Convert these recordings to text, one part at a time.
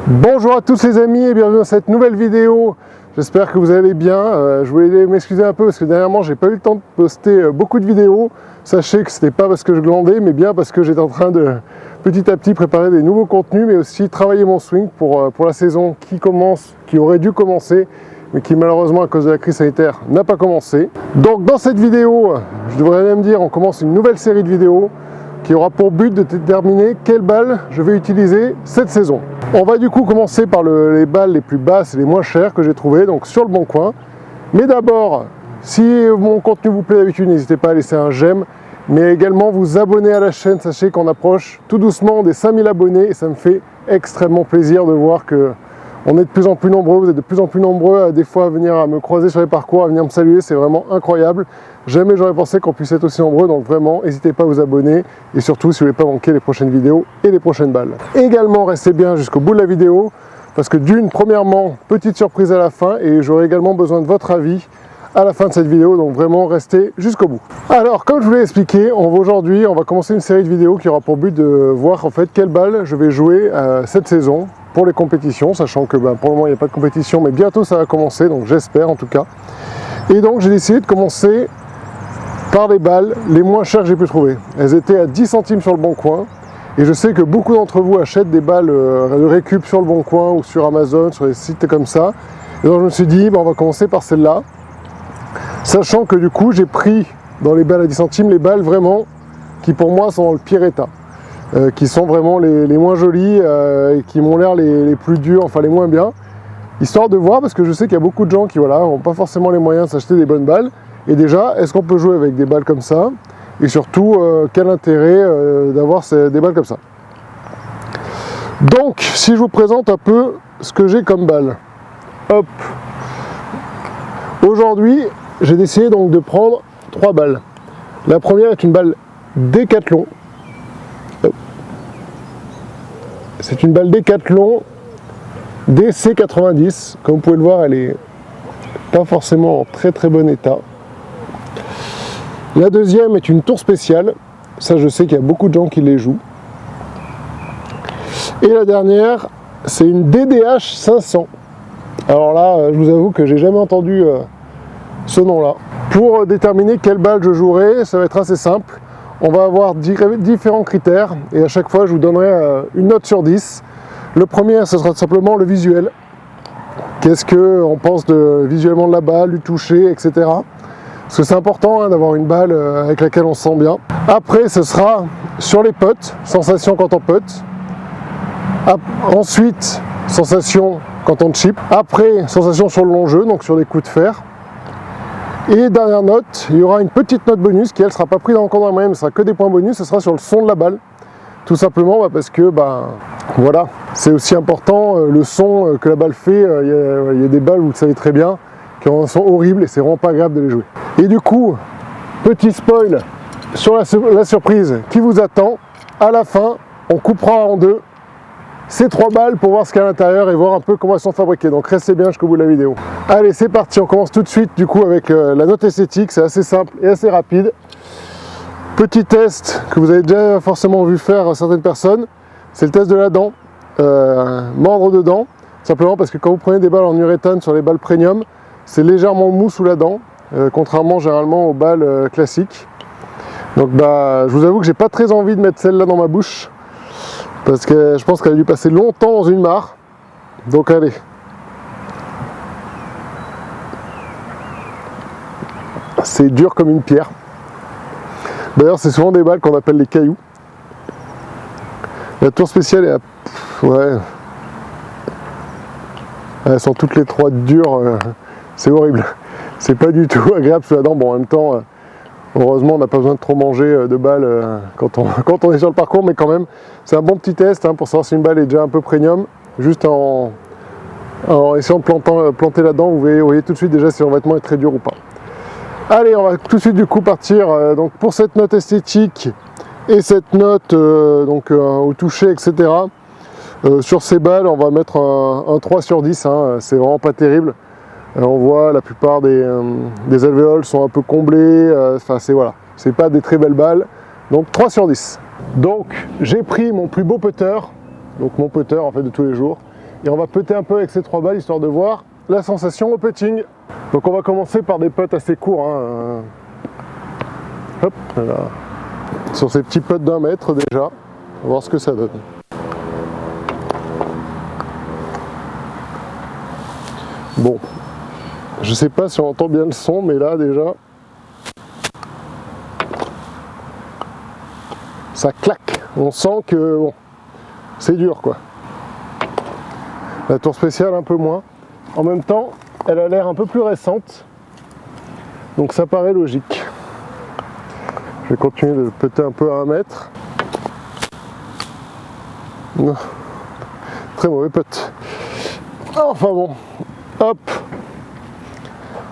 Bonjour à tous les amis et bienvenue dans cette nouvelle vidéo. J'espère que vous allez bien. Je voulais m'excuser un peu parce que dernièrement j'ai pas eu le temps de poster beaucoup de vidéos. Sachez que c'était pas parce que je glandais mais bien parce que j'étais en train de petit à petit préparer des nouveaux contenus mais aussi travailler mon swing pour la saison qui aurait dû commencer mais qui malheureusement à cause de la crise sanitaire n'a pas commencé. Donc dans cette vidéo, je devrais même dire, on commence une nouvelle série de vidéos qui aura pour but de déterminer quelle balle je vais utiliser cette saison. On va du coup commencer par les balles les plus basses et les moins chères que j'ai trouvées, donc sur le bon coin. Mais d'abord, si mon contenu vous plaît d'habitude, n'hésitez pas à laisser un j'aime, mais également vous abonner à la chaîne. Sachez qu'on approche tout doucement des 5000 abonnés et ça me fait extrêmement plaisir de voir que on est de plus en plus nombreux, vous êtes de plus en plus nombreux à des fois à venir à me croiser sur les parcours, à venir me saluer, c'est vraiment incroyable. Jamais j'aurais pensé qu'on puisse être aussi nombreux, donc vraiment, n'hésitez pas à vous abonner et surtout si vous ne voulez pas manquer les prochaines vidéos et les prochaines balles. Également, restez bien jusqu'au bout de la vidéo parce que premièrement, petite surprise à la fin et j'aurai également besoin de votre avis à la fin de cette vidéo, donc vraiment restez jusqu'au bout. Alors, comme je vous l'ai expliqué, aujourd'hui, on va commencer une série de vidéos qui aura pour but de voir en fait quelle balle je vais jouer cette saison pour les compétitions, sachant que pour le moment il n'y a pas de compétition, mais bientôt ça va commencer, donc j'espère en tout cas. Et donc j'ai décidé de commencer par les balles les moins chères que j'ai pu trouver. Elles étaient à 10 centimes sur le bon coin, et je sais que beaucoup d'entre vous achètent des balles de récup sur le bon coin ou sur Amazon, sur des sites comme ça. Et donc je me suis dit, on va commencer par celle-là, sachant que du coup j'ai pris dans les balles à 10 centimes les balles vraiment qui pour moi sont dans le pire état. Qui sont vraiment les moins jolies et qui m'ont l'air les plus durs, enfin les moins bien, histoire de voir, parce que je sais qu'il y a beaucoup de gens qui n'ont pas forcément les moyens de s'acheter des bonnes balles, et déjà, est-ce qu'on peut jouer avec des balles comme ça, et surtout, quel intérêt d'avoir des balles comme ça. Donc, si je vous présente un peu ce que j'ai comme balle, hop, aujourd'hui, j'ai décidé donc de prendre 3 balles. La première est une balle Decathlon. C'est une balle Decathlon DC90. Comme vous pouvez le voir, elle est pas forcément en très très bon état. La deuxième est une tour spéciale. Ça, je sais qu'il y a beaucoup de gens qui les jouent. Et la dernière, c'est une DDH 500. Alors là, je vous avoue que j'ai jamais entendu ce nom-là. Pour déterminer quelle balle je jouerai, ça va être assez simple. On va avoir différents critères et à chaque fois je vous donnerai une note sur 10. Le premier, ce sera simplement le visuel. Qu'est-ce qu'on pense visuellement de la balle, du toucher, etc. Parce que c'est important d'avoir une balle avec laquelle on se sent bien. Après, ce sera sur les putts, sensation quand on putt. Ensuite, sensation quand on chip. Après, sensation sur le long jeu, donc sur des coups de fer. Et dernière note, il y aura une petite note bonus qui elle sera pas prise encore dans la moyenne, mais ce sera que des points bonus, ce sera sur le son de la balle. Tout simplement parce que voilà, c'est aussi important le son que la balle fait. Il y a des balles, vous le savez très bien, qui ont un son horrible et c'est vraiment pas agréable de les jouer. Et du coup, petit spoil sur la surprise qui vous attend, à la fin, on coupera en deux ces 3 balles pour voir ce qu'il y a à l'intérieur et voir un peu comment elles sont fabriquées. Donc restez bien jusqu'au bout de la vidéo. Allez, c'est parti, on commence tout de suite du coup avec la note esthétique. C'est assez simple et assez rapide. Petit test que vous avez déjà forcément vu faire certaines personnes, c'est le test de la dent. Mordre dedans, simplement parce que quand vous prenez des balles en uréthane sur les balles premium, c'est légèrement mou sous la dent, contrairement généralement aux balles classiques. Donc je vous avoue que j'ai pas très envie de mettre celle-là dans ma bouche. Parce que je pense qu'elle a dû passer longtemps dans une mare. Donc allez. C'est dur comme une pierre. D'ailleurs, c'est souvent des balles qu'on appelle les cailloux. La tour spéciale est ouais. Elles sont toutes les 3 dures. C'est horrible. C'est pas du tout agréable sous la dent. Bon, en même temps, heureusement, on n'a pas besoin de trop manger de balles quand on est sur le parcours, mais quand même, c'est un bon petit test pour savoir si une balle est déjà un peu premium. Juste en essayant de planter là-dedans, vous voyez tout de suite déjà si le revêtement est très dur ou pas. Allez, on va tout de suite du coup partir donc pour cette note esthétique et cette note au toucher, etc. Sur ces balles, on va mettre un 3 sur 10, c'est vraiment pas terrible. On voit la plupart des alvéoles sont un peu comblés, c'est pas des très belles balles, donc 3 sur 10. Donc j'ai pris mon plus beau putter, donc mon putter en fait de tous les jours, Et on va putter un peu avec ces 3 balles histoire de voir la sensation au putting. Donc on va commencer par des putts assez courts. Hein. Hop, voilà. Sur ces petits putts d'1 mètre déjà. On va voir ce que ça donne. Bon, je sais pas si on entend bien le son, mais là déjà, ça claque. On sent que bon, c'est dur quoi. La tour spéciale un peu moins. En même temps, elle a l'air un peu plus récente, donc ça paraît logique. Je vais continuer de putter un peu à 1 mètre. Non. Très mauvais putt. Enfin bon, hop.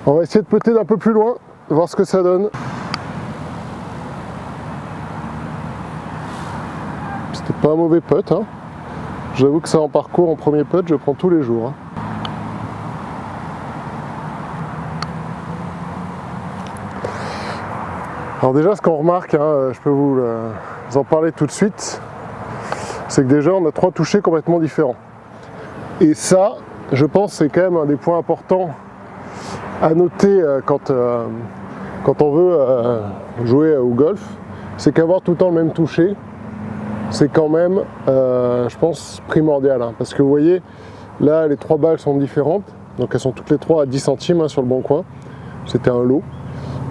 On va essayer de putter d'un peu plus loin, voir ce que ça donne. C'était pas un mauvais putt, hein. J'avoue que ça en parcours, en premier putt, je prends tous les jours. Hein. Alors déjà, ce qu'on remarque, hein, je peux vous en parler tout de suite, c'est que déjà, on a 3 touchés complètement différents. Et ça, je pense, c'est quand même un des points importants à noter quand on veut jouer au golf, c'est qu'avoir tout le temps le même toucher, c'est quand même, je pense, primordial. Hein, parce que vous voyez, là, les 3 balles sont différentes, donc elles sont toutes les 3 à 10 centimes hein, sur le bon coin. C'était un lot.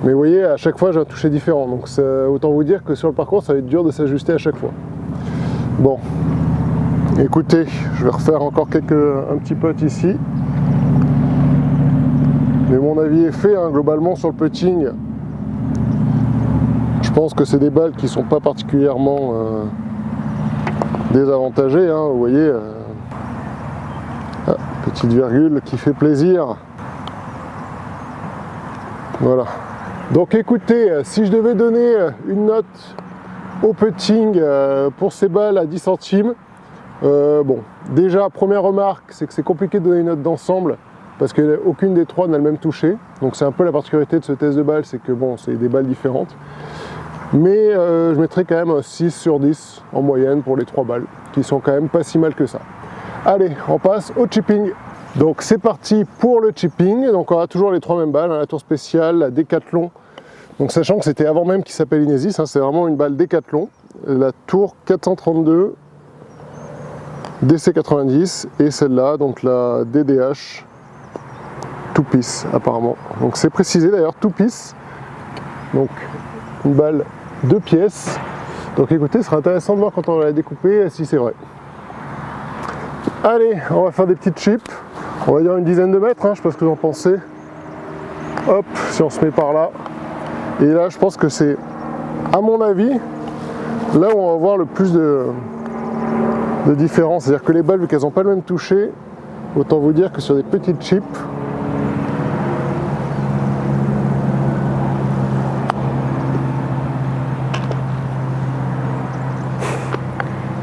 Mais vous voyez, à chaque fois, j'ai un toucher différent. Donc autant vous dire que sur le parcours, ça va être dur de s'ajuster à chaque fois. Bon, écoutez, je vais refaire encore un petit putt ici. Mais mon avis est fait, hein, globalement, sur le putting. Je pense que c'est des balles qui ne sont pas particulièrement désavantagées. Hein, vous voyez, petite virgule qui fait plaisir. Voilà. Donc écoutez, si je devais donner une note au putting pour ces balles à 10 centimes, bon, déjà, première remarque, c'est que c'est compliqué de donner une note d'ensemble parce qu'aucune des 3 n'a le même toucher. Donc c'est un peu la particularité de ce test de balle, c'est que bon, c'est des balles différentes. Mais je mettrais quand même 6 sur 10 en moyenne pour les 3 balles, qui sont quand même pas si mal que ça. Allez, on passe au chipping. Donc c'est parti pour le chipping. Donc on a toujours les 3 mêmes balles, hein, la tour spéciale, la Décathlon. Donc sachant que c'était avant même qu'il s'appelle Inesis, hein, c'est vraiment une balle Décathlon. La tour 432 DC90 et celle-là, donc la DDH Two Piece apparemment. Donc c'est précisé d'ailleurs Two Piece. Donc une balle 2 pièces. Donc écoutez, ce sera intéressant de voir quand on va la découper si c'est vrai. Allez, on va faire des petites chips. On va dire une dizaine de mètres, hein, je sais pas ce que vous en pensez. Hop, si on se met par là. Et là, je pense que c'est, à mon avis, là où on va voir le plus de différence. C'est-à-dire que les balles, vu qu'elles n'ont pas le même toucher, autant vous dire que sur des petites chips,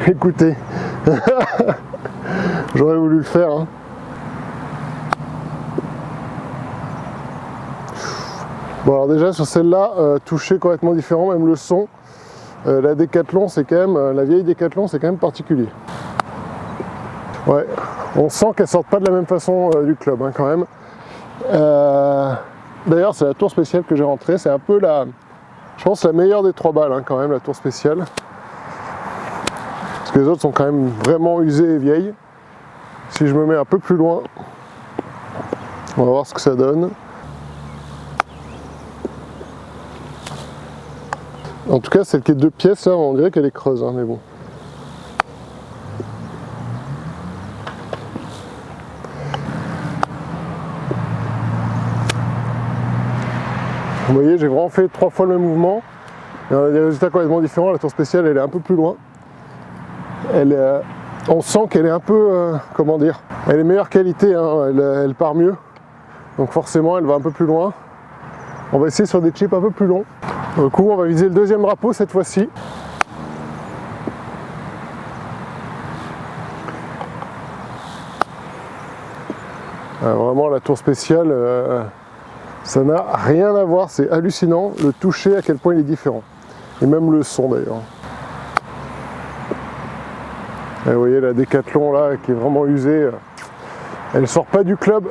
écoutez, j'aurais voulu le faire. Hein. Bon alors déjà sur celle-là, toucher complètement différent, même le son. La Décathlon, c'est quand même, la vieille Décathlon, c'est quand même particulier. Ouais, on sent qu'elles sortent pas de la même façon du club hein, quand même. D'ailleurs c'est la tour spéciale que j'ai rentrée, c'est un peu la, je pense la meilleure des 3 balles hein, quand même, la tour spéciale. Parce que les autres sont quand même vraiment usées et vieilles. Si je me mets un peu plus loin, on va voir ce que ça donne. En tout cas, celle qui est 2 pièces, là, on dirait qu'elle est creuse, hein, mais bon. Vous voyez, j'ai vraiment fait 3 fois le même mouvement. Et on a des résultats complètement différents. La tour spéciale, elle est un peu plus loin. On sent qu'elle est un peu, comment dire, elle est meilleure qualité, hein, elle part mieux. Donc forcément, elle va un peu plus loin. On va essayer sur des chips un peu plus longs. Du coup, on va viser le 2e drapeau cette fois-ci. Vraiment, la tour spéciale, ça n'a rien à voir. C'est hallucinant le toucher, à quel point il est différent. Et même le son d'ailleurs. Et vous voyez la Décathlon là qui est vraiment usée, elle sort pas du club.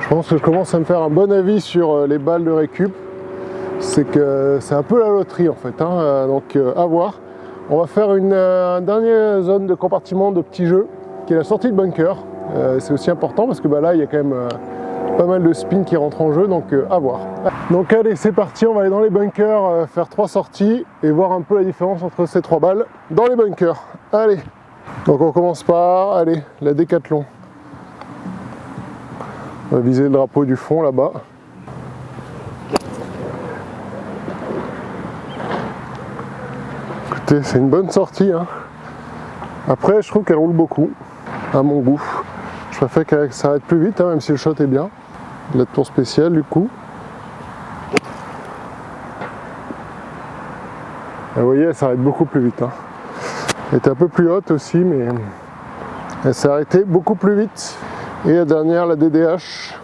Je pense que je commence à me faire un bon avis sur les balles de récup. C'est que c'est un peu la loterie en fait, hein. Donc à voir. On va faire une dernière zone de compartiment de petits jeux qui est la sortie de bunker. C'est aussi important parce que là il y a quand même pas mal de spin qui rentrent en jeu, donc à voir. Donc allez, c'est parti, on va aller dans les bunkers, faire 3 sorties et voir un peu la différence entre ces 3 balles dans les bunkers. Allez, donc on commence par, allez, la Décathlon. On va viser le drapeau du fond là-bas. Écoutez, c'est une bonne sortie, hein. Après, je trouve qu'elle roule beaucoup, à mon goût. Je préfère qu'elle s'arrête plus vite, hein, même si le shot est bien. La tour spéciale, du coup. Et vous voyez, elle s'arrête beaucoup plus vite, hein. Elle était un peu plus haute aussi, mais elle s'est arrêtée beaucoup plus vite. Et la dernière, la DDH.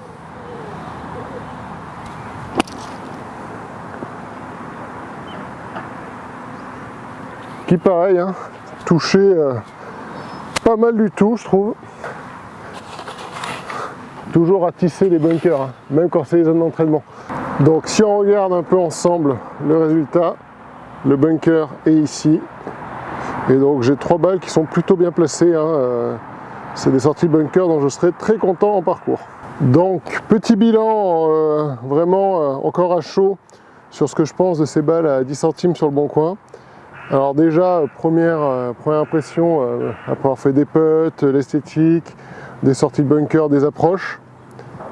Qui pareil, hein, touché pas mal du tout, je trouve. Toujours à tisser les bunkers, hein, même quand c'est les zones d'entraînement. Donc si on regarde un peu ensemble le résultat, le bunker est ici. Et donc j'ai 3 balles qui sont plutôt bien placées, hein. C'est des sorties de bunker dont je serai très content en parcours. Donc petit bilan vraiment encore à chaud sur ce que je pense de ces balles à 10 centimes sur le bon coin. Alors déjà, première impression, après avoir fait des putts, l'esthétique, des sorties de bunker, des approches,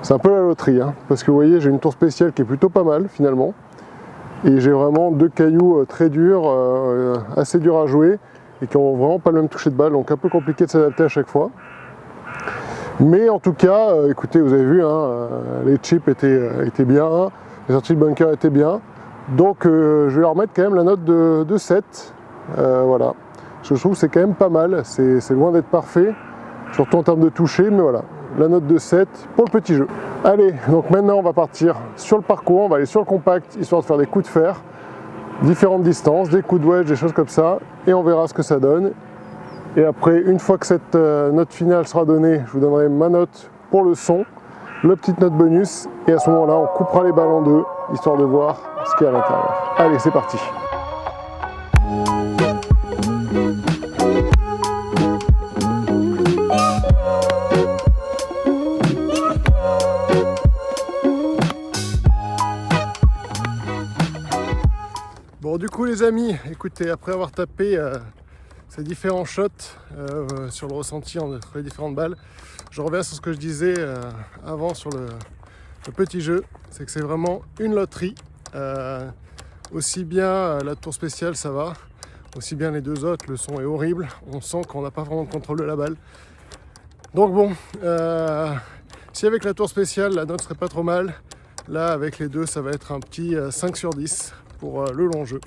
c'est un peu la loterie, hein, parce que vous voyez, j'ai une tour spéciale qui est plutôt pas mal finalement, et j'ai vraiment 2 cailloux très durs, assez durs à jouer, et qui ont vraiment pas le même toucher de balle, donc un peu compliqué de s'adapter à chaque fois. Mais en tout cas, écoutez, vous avez vu, hein, les chips étaient bien, les sorties de bunker étaient bien. Donc je vais leur mettre quand même la note de 7. Voilà. Je trouve que c'est quand même pas mal. C'est loin d'être parfait, surtout en termes de toucher, mais voilà. La note de 7 pour le petit jeu. Allez, donc maintenant on va partir sur le parcours, on va aller sur le compact, histoire de faire des coups de fer, différentes distances, des coups de wedge, des choses comme ça, et on verra ce que ça donne. Et après, une fois que cette note finale sera donnée, je vous donnerai ma note pour le son, la petite note bonus, et à ce moment-là, on coupera les balles en 2, histoire de voir ce qu'il y a à l'intérieur. Allez, c'est parti! Bon, du coup les amis, écoutez, après avoir tapé ces différents shots sur le ressenti entre les différentes balles, je reviens sur ce que je disais avant sur le petit jeu, c'est que c'est vraiment une loterie. Aussi bien la tour spéciale, ça va, aussi bien les 2 autres, le son est horrible, on sent qu'on n'a pas vraiment de contrôle de la balle. Donc bon, si avec la tour spéciale la note serait pas trop mal, là avec les 2 ça va être un petit 5 sur 10 pour le long jeu.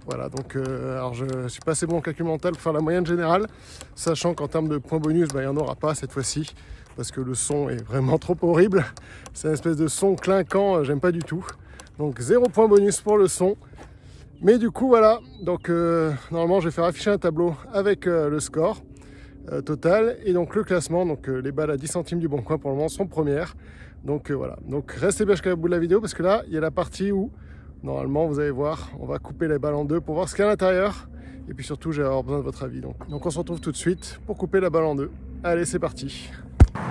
Voilà, donc alors je suis pas assez bon en calcul mental pour faire la moyenne générale, sachant qu'en termes de points bonus, il n'y en aura pas cette fois-ci, parce que le son est vraiment trop horrible. C'est une espèce de son clinquant, j'aime pas du tout. Donc 0 point bonus pour le son. Mais du coup voilà, donc normalement je vais faire afficher un tableau avec le score total et donc le classement. Donc les balles à 10 centimes du bon coin pour le moment sont premières. Donc voilà, donc restez bien jusqu'au bout de la vidéo parce que là il y a la partie où normalement vous allez voir, on va couper les balles en 2 pour voir ce qu'il y a à l'intérieur. Et puis surtout j'ai besoin de votre avis. Donc on se retrouve tout de suite pour couper la balle en 2. Allez, c'est parti.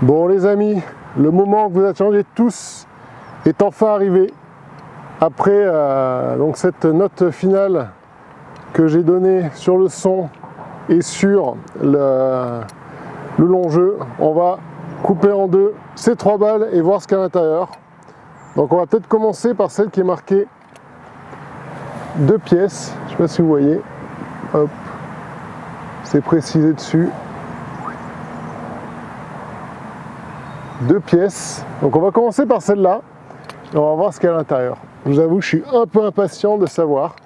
Bon les amis, le moment que vous attendiez tous est enfin arrivé. Après donc cette note finale que j'ai donnée sur le son et sur le long jeu, on va couper en 2 ces 3 balles et voir ce qu'il y a à l'intérieur. Donc on va peut-être commencer par celle qui est marquée 2 pièces. Je ne sais pas si vous voyez. Hop, c'est précisé dessus. 2 pièces. Donc on va commencer par celle-là et on va voir ce qu'il y a à l'intérieur. Je vous avoue que je suis un peu impatient de savoir.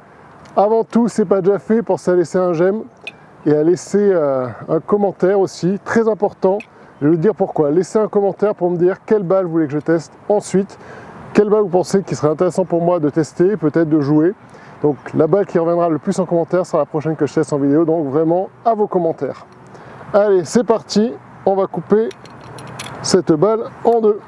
Avant tout, c'est pas déjà fait, pensez à laisser un j'aime et à laisser un commentaire aussi, très important. Je vais vous dire pourquoi. Laissez un commentaire pour me dire quelle balle vous voulez que je teste ensuite, quelle balle vous pensez qu'il serait intéressant pour moi de tester, peut-être de jouer. Donc la balle qui reviendra le plus en commentaire sera la prochaine que je teste en vidéo, donc vraiment à vos commentaires. Allez, c'est parti, on va couper cette balle en deux.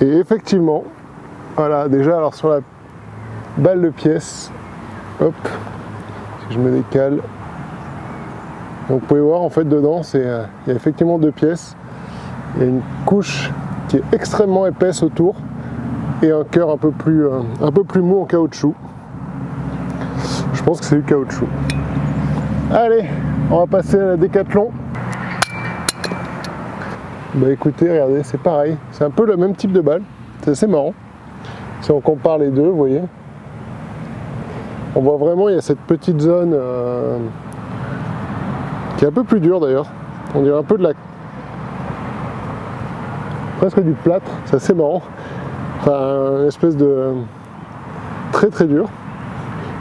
Et effectivement, voilà, déjà, alors sur la balle de pièce, hop, si je me décale, donc vous pouvez voir en fait dedans, il y a effectivement deux pièces, il y a une couche qui est extrêmement épaisse autour et un cœur un peu plus mou en caoutchouc. Je pense que c'est du caoutchouc. Allez, on va passer à la Décathlon. Bah écoutez, regardez, c'est pareil, c'est un peu le même type de balle, c'est assez marrant. Si on compare les deux, vous voyez, on voit vraiment, il y a cette petite zone qui est un peu plus dure d'ailleurs. On dirait un peu de la... presque du plâtre, c'est assez marrant. Enfin, une espèce de... très dur.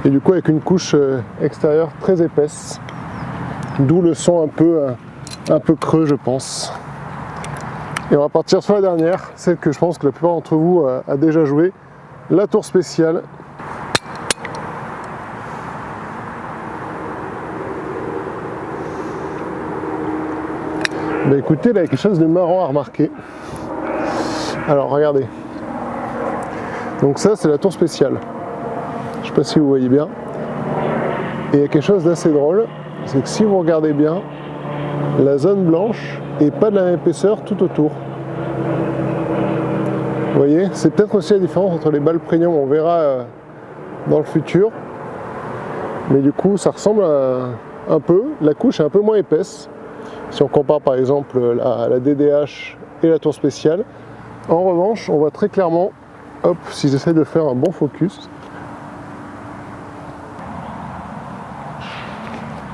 Et du coup avec une couche extérieure très épaisse. D'où le son un peu creux, je pense. Et on va partir sur la dernière, celle que je pense que la plupart d'entre vous a déjà joué, la tour spéciale. Bah écoutez, là il y a quelque chose de marrant à remarquer. Alors regardez. Donc ça c'est la tour spéciale. Je ne sais pas si vous voyez bien. Et il y a quelque chose d'assez drôle, c'est que si vous regardez bien, la zone blanche et pas de la même épaisseur tout autour. Vous voyez, c'est peut-être aussi la différence entre les balles premium, on verra dans le futur. Mais du coup, ça ressemble un peu, la couche est un peu moins épaisse. Si on compare par exemple la DDH et la tour spéciale. En revanche, on voit très clairement, hop, si j'essaie de faire un bon focus,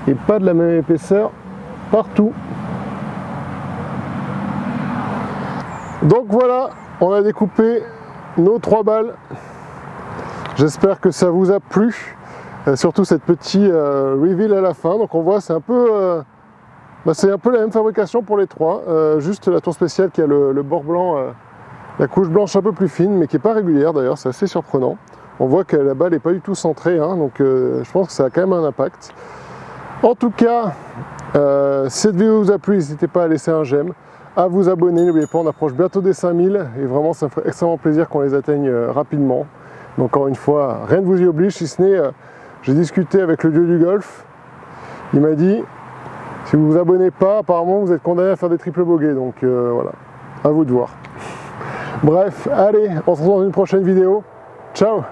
et pas de la même épaisseur partout. Donc voilà, on a découpé nos 3 balles. J'espère que ça vous a plu, surtout cette petite reveal à la fin. Donc on voit, c'est un peu la même fabrication pour les 3, juste la tour spéciale qui a le bord blanc, la couche blanche un peu plus fine, mais qui n'est pas régulière d'ailleurs, c'est assez surprenant. On voit que la balle n'est pas du tout centrée, hein, donc je pense que ça a quand même un impact. En tout cas, si cette vidéo vous a plu, n'hésitez pas à laisser un j'aime, à vous abonner, n'oubliez pas, on approche bientôt des 5000 et vraiment ça me ferait extrêmement plaisir qu'on les atteigne rapidement. Donc encore une fois, rien ne vous y oblige, si ce n'est, j'ai discuté avec le dieu du golf, il m'a dit, si vous vous abonnez pas, apparemment vous êtes condamné à faire des triple bogeys, donc voilà, à vous de voir. Bref, allez, on se retrouve dans une prochaine vidéo, ciao.